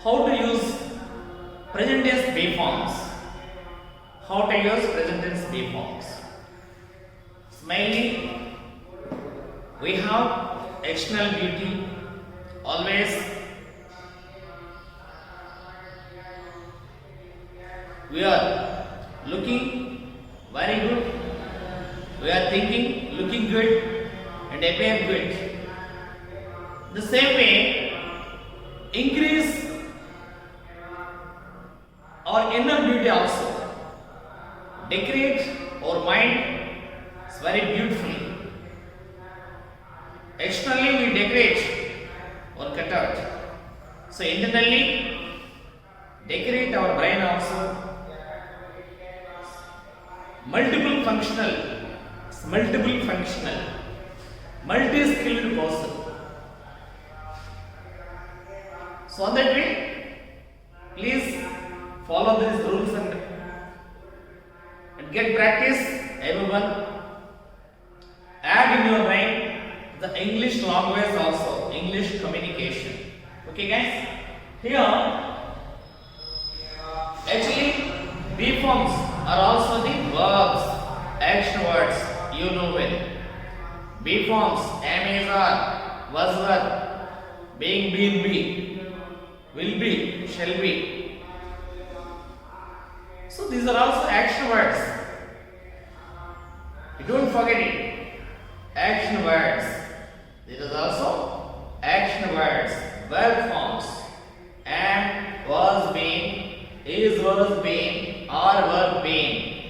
how to use present tense be forms. How to use present tense be forms. Mainly, we have external beauty. Always we are looking very good. We are thinking, looking good, and appear good. The same way, increase our inner beauty also. Decorate our mind very beautifully. Externally, we decorate or cut out. So internally, decorate our brain also. Multiple functional, multi-skilled person. So on that way, please follow these rules and get practice, everyone. Add in your mind the English language also, English communication. Okay guys? Here, actually, be forms are also the verbs, action words, you know well. Be forms, am, is, are, was, were, being, been, be, will be, shall be. So these are also action words. You don't forget it. Action words. These are also action words, verb forms. Am, was, been, is, was, been, are, were, been.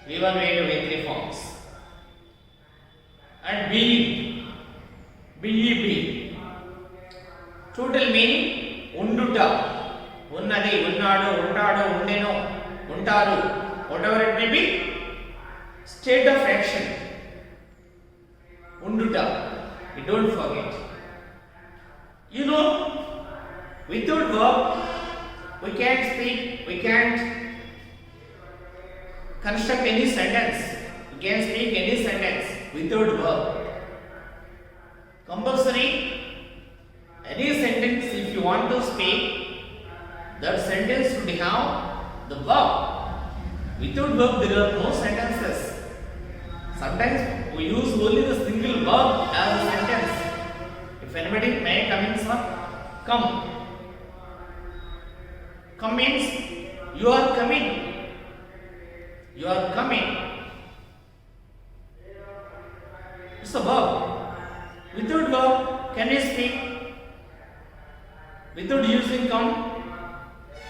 V1, V2, V3 forms. And being, be. Total meaning unduta. Unnadi, unnadu, untadu, undeno, untaru. Whatever it may be, state of action. Unduta. You don't forget. You know, without verb, we can't speak, we can't construct any sentence. We can't speak any sentence without verb. Compulsory, any sentence if you want to speak, that sentence should have the verb. Without verb, there are no sentences. Sometimes we use only the single verb as a sentence. If anybody may come in, sir, come. Come means you are coming. You are coming. It's a verb. Without verb, can we speak? Without using come,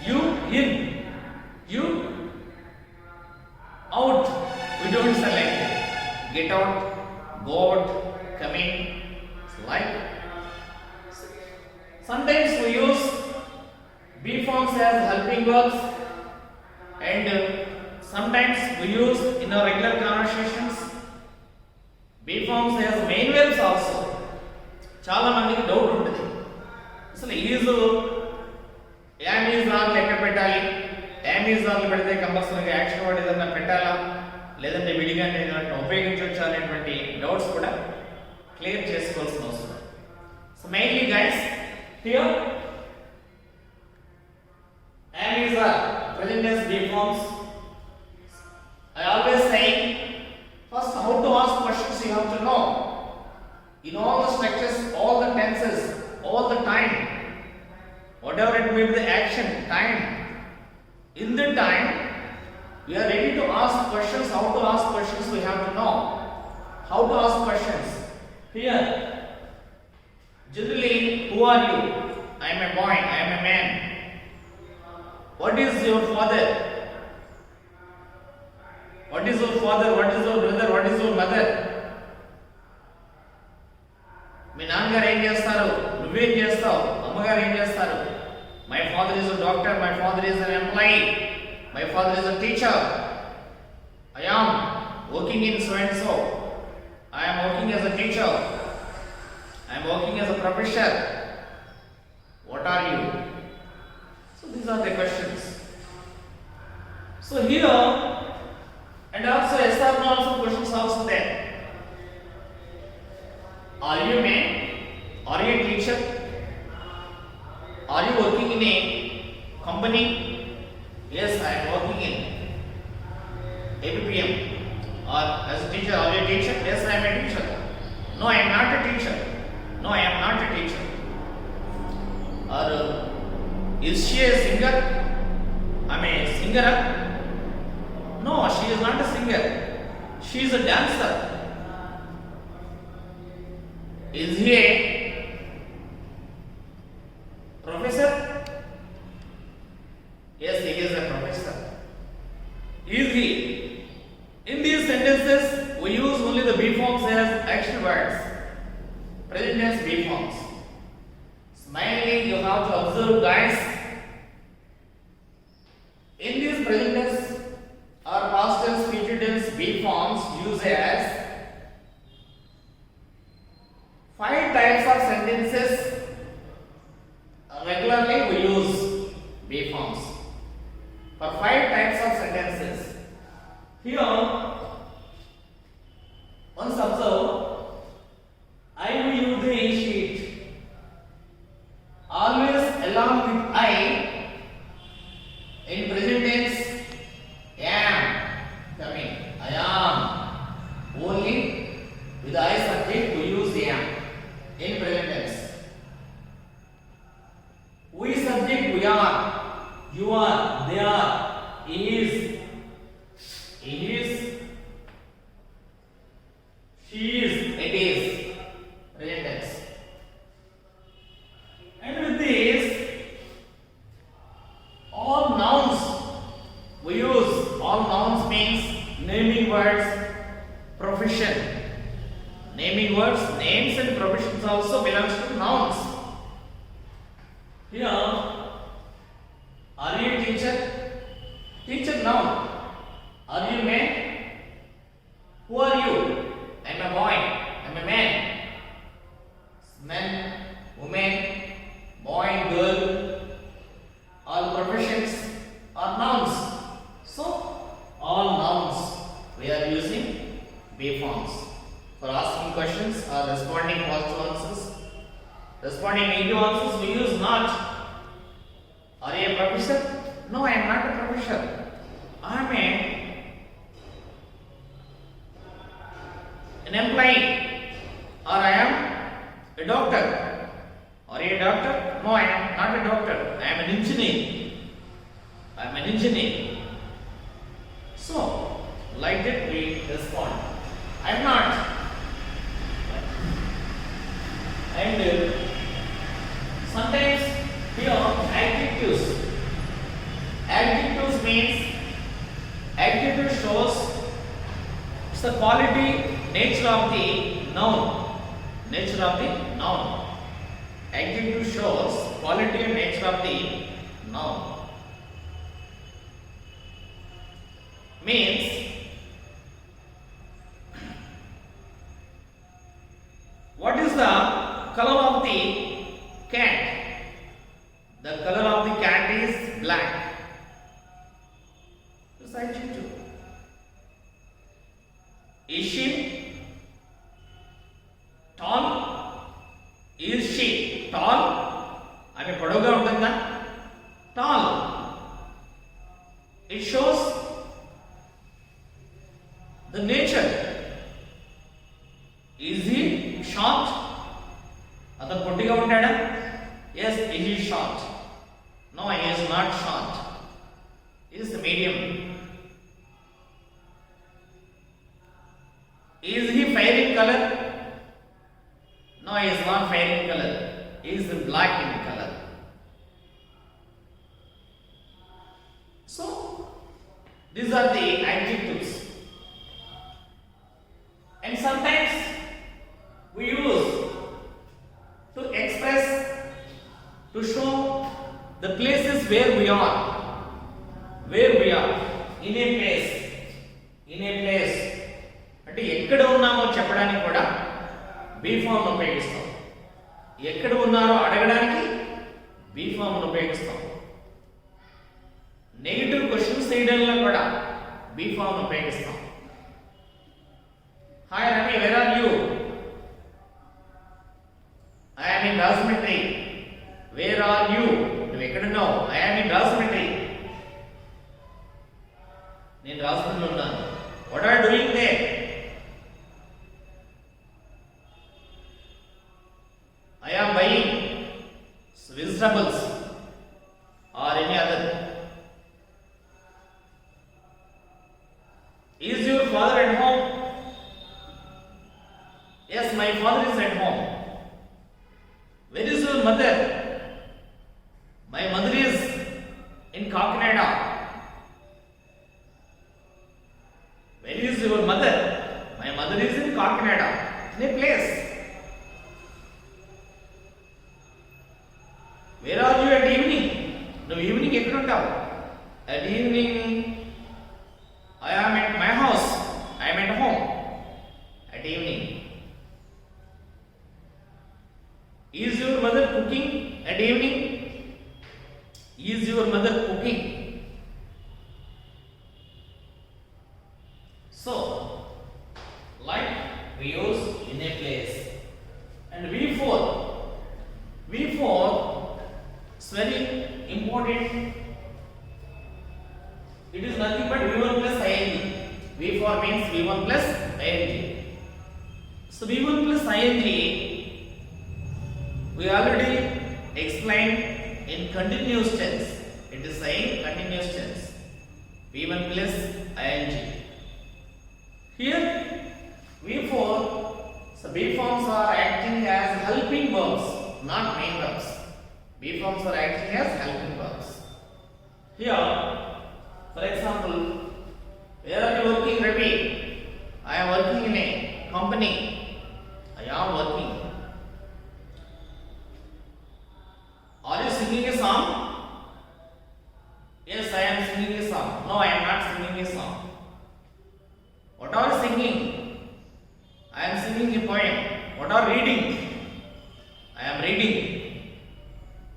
you in, you out. We don't select. Get out, go out, come in. It's like. Sometimes we use be forms as helping verbs, and sometimes we use in our regular conversations be forms as main verbs also. చాలా మందికి doubt ఉంటుంది, అసలు is am is are ఎక్కడ పెట్టాలి, am is are పెడితే కంపల్సరీగా action word ఏదైనా పెట్టాలా లేదంటే విడిగా ఏదైనా ఉపయోగించవచ్చా అనేటువంటి డౌట్స్ కూడా క్లియర్ చేసుకోవాల్సిన అవసరం. So mainly guys here am, is, are present tense be forms. I always say first how to ask questions you have to know. In all the structures, all the tenses, all the time, whatever it may be the action, time. In the time, we are ready to ask questions. How to ask questions we have to know. How to ask questions. Here, generally, who are you? I am a boy, I am a man. What is your father? What is your father? What is your brother? What is your mother? మీ నాన్నగారు ఏం చేస్తారు, నువ్వేం చేస్తావు, అమ్మగారు ఏం చేస్తారు? My father is a doctor, my father is an employee, my father is a teacher, I am working in so and so, I am working as a teacher, I am working as a professor. What are you? So these are the questions. So here, and also yes or no also questions also there. Are you a man? Are you a teacher? Are Or is she a singer? I mean, singer? No, she is not a singer. She is a dancer. Is he a professor? Yes, he is a professor. Is he? In these sentences, we use only the be forms as action words. Present tense be forms. Smiling, you have to observe, guys. In these present tense or past tense, future tense be forms used as 5 types of sentences. Regularly we use be forms for 5 types of sentences. Here, once observe, I will use the sheet. Always along with I. In present tense, am coming. I am. Only with I subject we use am. In present tense. We subject we are. You are. They are. Is. Is. She is. It is. Present tense. And with this, all nouns we use. All nouns means naming words, profession. Naming words, names and professions also belongs to nouns. Here, are you a teacher? Teacher noun. Are you a man? Who are you? I am a boy. I am a man. Man, woman, boy, girl. All professions are nouns. So, all nouns we are using be forms for asking questions or responding positive answers. Responding negative answers we use not. Are you a professor? No, I am not a professor. I am an employee. Or I am a doctor. Are you a doctor? No, I am not a doctor. I am an engineer. I am an engineer. So, like that we respond. I am not. And sometimes here adjectives. Adjectives means adjective shows it's the quality, nature of the noun. Nature of the noun. Adjective shows quality and nature of the noun. Means what is the color of the cat? The color of the cat is black. This adjective. Is she tall? Is she tall? I mean, పొడవుగా ఉంటుందా? Tall. It shows the nature. Is he short? అతను పొట్టిగా ఉంటాడా? Yes, he is short. No, he is not short. He is the medium. Is he fair in color? No, he is not fair in color. He is black in color. So, these are the adjectives. And sometimes we use to express, to show the places where we are. Where we are. In a place. In a place. అంటే ఎక్కడ ఉన్నామో చెప్పడానికి కూడా be form ఉపయోగిస్తాం. ఎక్కడ ఉన్నారో అడగడానికి be form ఉపయోగిస్తాం. నెగటివ్ క్వశ్చన్స్ చేయడంలో కూడా బీ ఫామ్ ఉపయోగిస్తాం. Hi Ravi, where are you? I am in Rajahmundry. Where are you? నువ్వు ఎక్కడున్నావు? I am in Rajahmundry. నేను రాజమండ్రిలో ఉన్నాను. What are doing there? I am buying. So this vegetables or any other. Is your father at home? Yes, my father is at home. Where is your mother? My mother is in Kakinada. Where is your mother? My mother is in Kakinada. In a place. Where are you at evening? No, evening ekkada untavu? At evening I am at my house. I am at home. At evening. Is your mother cooking at evening? Is your mother cooking? So, like we use in a place. And V4 is very important. It is nothing but V1 plus ing. V4 means V1 plus ing. So V1 plus ing we already explained in continuous tense. It is saying continuous tense. V1 plus ing. Here V4, so B forms are acting as helping verbs, not main verbs. B forms are acting as helping verbs. Here, for example, where are you working, Ravi? I am working in a company. I am working. Are you singing a song? Yes, I am singing a song. No, I am not singing a song. What are you singing? I am singing a poem. What are you reading? I am reading.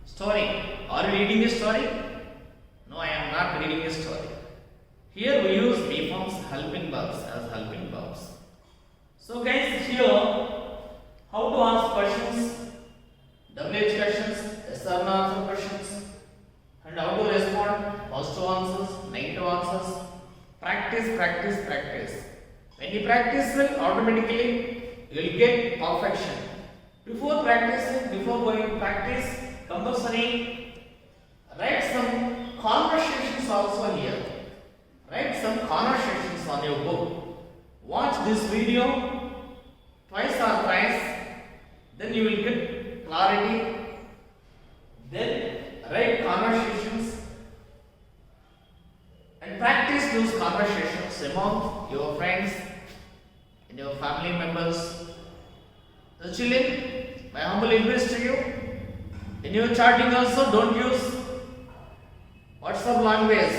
Story. Are you reading a story? No, I am not reading a story. Here we use B forms helping verbs as helping verbs. So guys, here how to ask questions, WH questions, yes or no answer questions, and how to respond, positive answers, negative answers. Practice, practice, practice. When you practice it, automatically you will get perfection. Before practicing, before going to practice, compulsory write some conversations also here. Write some conversations on your book. Watch this video twice or thrice, then you will get clarity. Then write conversations and practice those conversations among your friends and your family members. So children, my humble request to you, in your chatting also don't use WhatsApp language.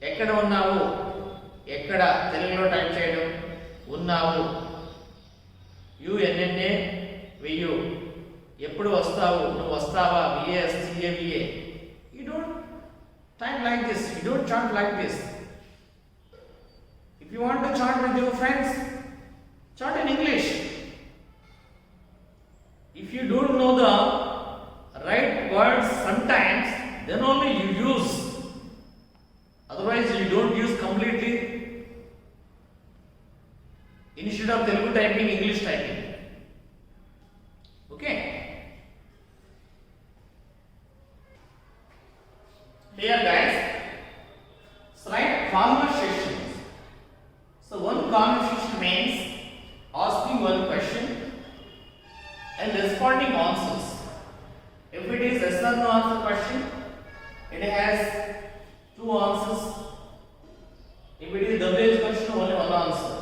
ఎక్కడ ఉన్నావు, ఎక్కడ తెలుగులో type చేయడం, ఉన్నావు, యుఎన్ఎన్ఏ VU, ఎప్పుడు వస్తావు, నువ్వు వస్తావా, విఏఎస్సిఏవిఏ. You don't type like this, you don't chant like this. If you want to chant with your friends, chant in English. If you don't know the right words sometimes, then only you use. Otherwise you don't use completely. Instead of Telugu typing, English typing. Okay. Here guys, slide conversations. So one conversation means asking one question and responding answers. If it is yes or no answer question, it has two answers. If it is WH question, only one answer.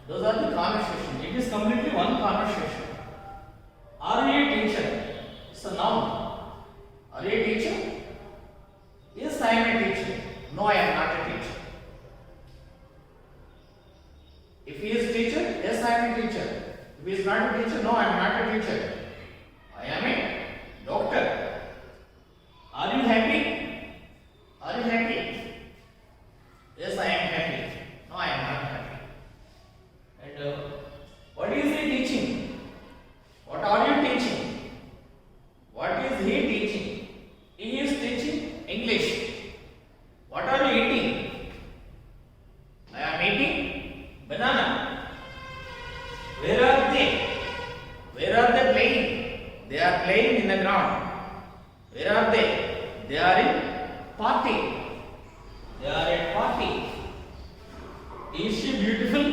Those are the conversations. It is completely one conversation. Are you a teacher? It's a noun. Are you a teacher? Yes, I am a teacher. No, I am not a teacher. If he is teacher, yes, I am a teacher. If he is not a teacher, no, I am not a teacher. I am a doctor. Are you happy? Are you happy? Yes, I am happy. No, I am not happy. And what is he teaching? What are you teaching? What is he teaching? He is Where are they? They are in party. They are at party. Is she beautiful?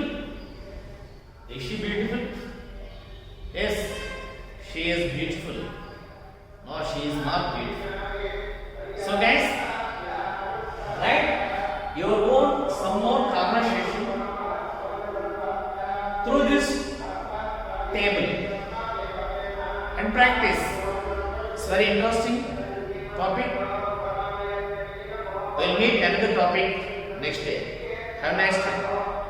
Is she beautiful? Yes, she is beautiful. No, she is not beautiful. So guys, write your own some more conversation through this table and practice. It's very interesting topic. We'll meet another topic next day. Have a nice time.